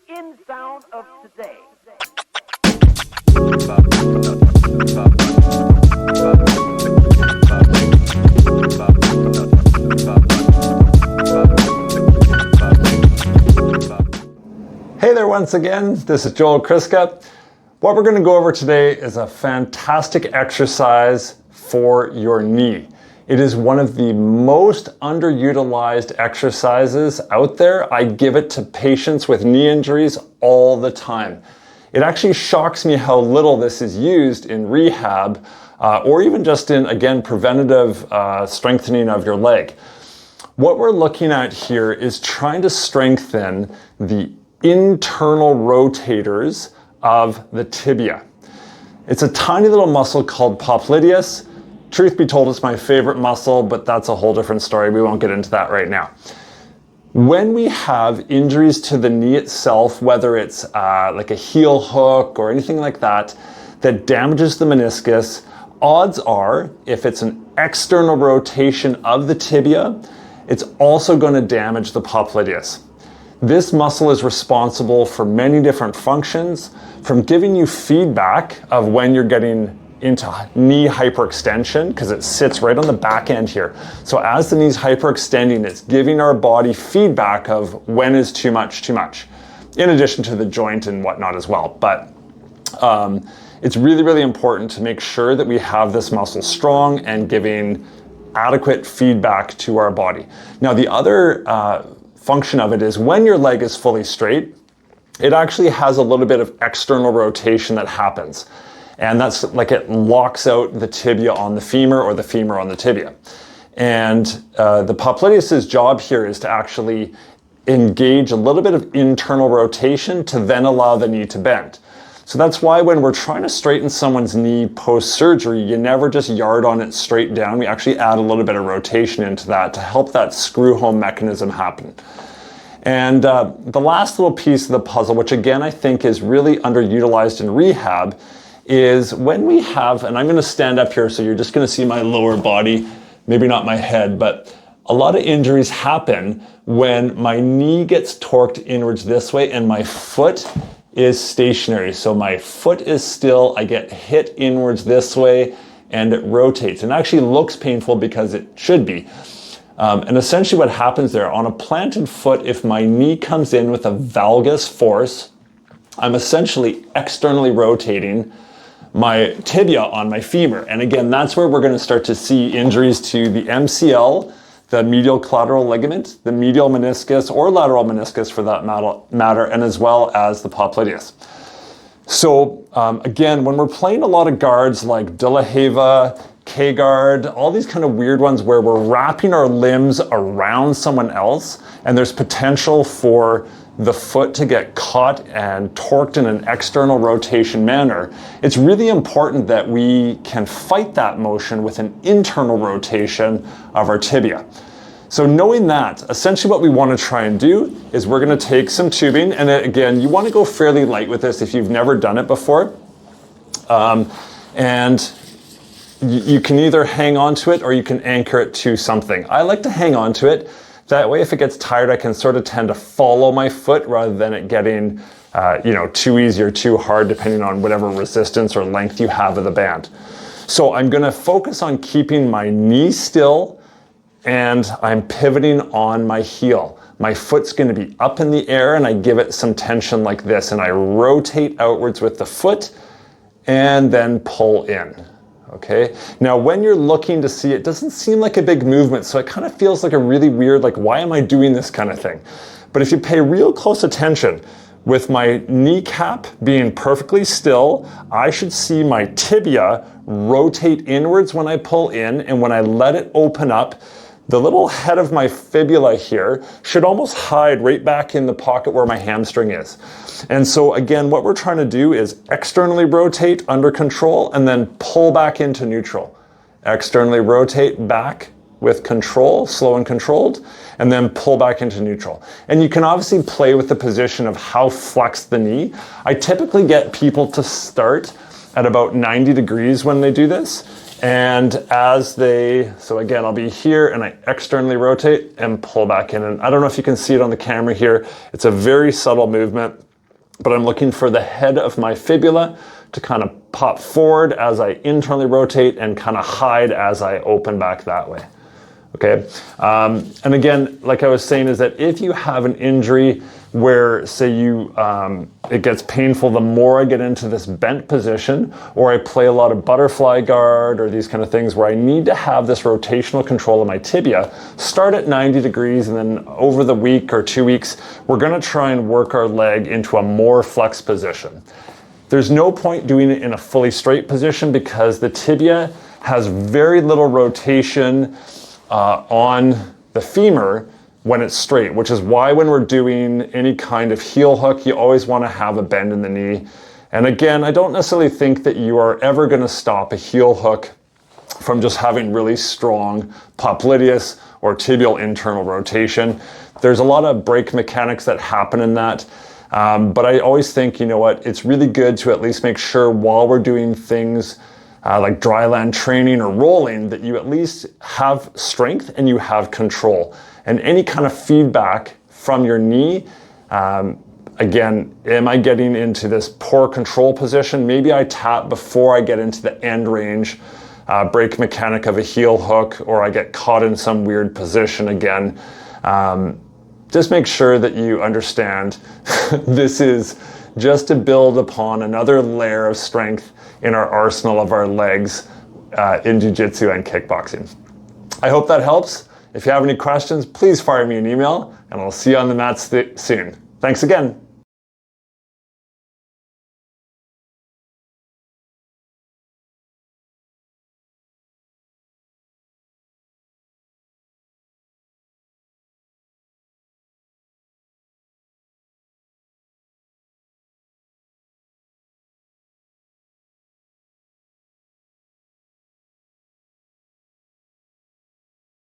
in sound of today. Hey there once again, this is Joel Kriska. What we're going to go over today is a fantastic exercise for your knee. It is one of the most underutilized exercises out there. I give it to patients with knee injuries all the time. It actually shocks me how little this is used in rehab or even just in, again, preventative strengthening of your leg. What we're looking at here is trying to strengthen the internal rotators of the tibia. It's a tiny little muscle called Popliteus. Truth be told, it's my favorite muscle, but that's a whole different story. We won't get into that right now. When we have injuries to the knee itself, whether it's like a heel hook or anything like that, that damages the meniscus, odds are, if it's an external rotation of the tibia, it's also going to damage the Popliteus. This muscle is responsible for many different functions, from giving you feedback of when you're getting into knee hyperextension, because it sits right on the back end here. So as the knee's hyperextending, it's giving our body feedback of when is too much, in addition to the joint and whatnot as well. But it's really, really important to make sure that we have this muscle strong and giving adequate feedback to our body. Now, the other function of it is when your leg is fully straight, it actually has a little bit of external rotation that happens. And that's like it locks out the tibia on the femur or the femur on the tibia. And the Popliteus' job here is to actually engage a little bit of internal rotation to then allow the knee to bend. So that's why when we're trying to straighten someone's knee post-surgery, you never just yard on it straight down. We actually add a little bit of rotation into that to help that screw home mechanism happen. And the last little piece of the puzzle, which again I think is really underutilized in rehab, is when we have, and I'm going to stand up here so you're just going to see my lower body, maybe not my head, but a lot of injuries happen when my knee gets torqued inwards this way and my foot is stationary. So my foot is still, I get hit inwards this way and it rotates. And actually looks painful because it should be. And essentially what happens there, on a planted foot, if my knee comes in with a valgus force, I'm essentially externally rotating my tibia on my femur. And again, that's where we're going to start to see injuries to the MCL, the medial collateral ligament, the medial meniscus, or lateral meniscus for that matter, and as well as the Popliteus. So again, when we're playing a lot of guards like De La Heva, K-guard, all these kind of weird ones where we're wrapping our limbs around someone else, and there's potential for the foot to get caught and torqued in an external rotation manner, it's really important that we can fight that motion with an internal rotation of our tibia. So knowing that, essentially what we want to try and do is we're going to take some tubing, and again, you want to go fairly light with this if you've never done it before. And you can either hang on to it or you can anchor it to something. I like to hang on to it. That way, if it gets tired, I can sort of tend to follow my foot rather than it getting, too easy or too hard, depending on whatever resistance or length you have of the band. So I'm going to focus on keeping my knee still, and I'm pivoting on my heel. My foot's going to be up in the air, and I give it some tension like this, and I rotate outwards with the foot, and then pull in. Okay. Now, when you're looking to see, it doesn't seem like a big movement, so it kind of feels like a really weird, like, why am I doing this kind of thing? But if you pay real close attention, with my kneecap being perfectly still, I should see my tibia rotate inwards when I pull in, and when I let it open up, the little head of my fibula here should almost hide right back in the pocket where my hamstring is. And so again, what we're trying to do is externally rotate under control and then pull back into neutral. Externally rotate back with control, slow and controlled, and then pull back into neutral. And you can obviously play with the position of how flexed the knee. I typically get people to start at about 90 degrees when they do this. And so again, I'll be here and I externally rotate and pull back in. And I don't know if you can see it on the camera here. It's a very subtle movement. but I'm looking for the head of my fibula to kind of pop forward as I internally rotate and kind of hide as I open back that way. Okay, and again, like I was saying, is that if you have an injury where, say it gets painful the more I get into this bent position, or I play a lot of butterfly guard or these kind of things where I need to have this rotational control of my tibia, start at 90 degrees, and then over the week or 2 weeks, we're gonna try and work our leg into a more flexed position. There's no point doing it in a fully straight position because the tibia has very little rotation on the femur when it's straight, which is why when we're doing any kind of heel hook, you always want to have a bend in the knee. And again, I don't necessarily think that you are ever going to stop a heel hook from just having really strong popliteus or tibial internal rotation. There's a lot of break mechanics that happen in that. But I always think, you know what, it's really good to at least make sure while we're doing things like dry land training or rolling, that you at least have strength and you have control. And any kind of feedback from your knee, again, am I getting into this poor control position? Maybe I tap before I get into the end range break mechanic of a heel hook, or I get caught in some weird position again. Just make sure that you understand this is just to build upon another layer of strength in our arsenal of our legs in jiu-jitsu and kickboxing. I hope that helps. If you have any questions, please fire me an email, and I'll see you on the mat soon. Thanks again.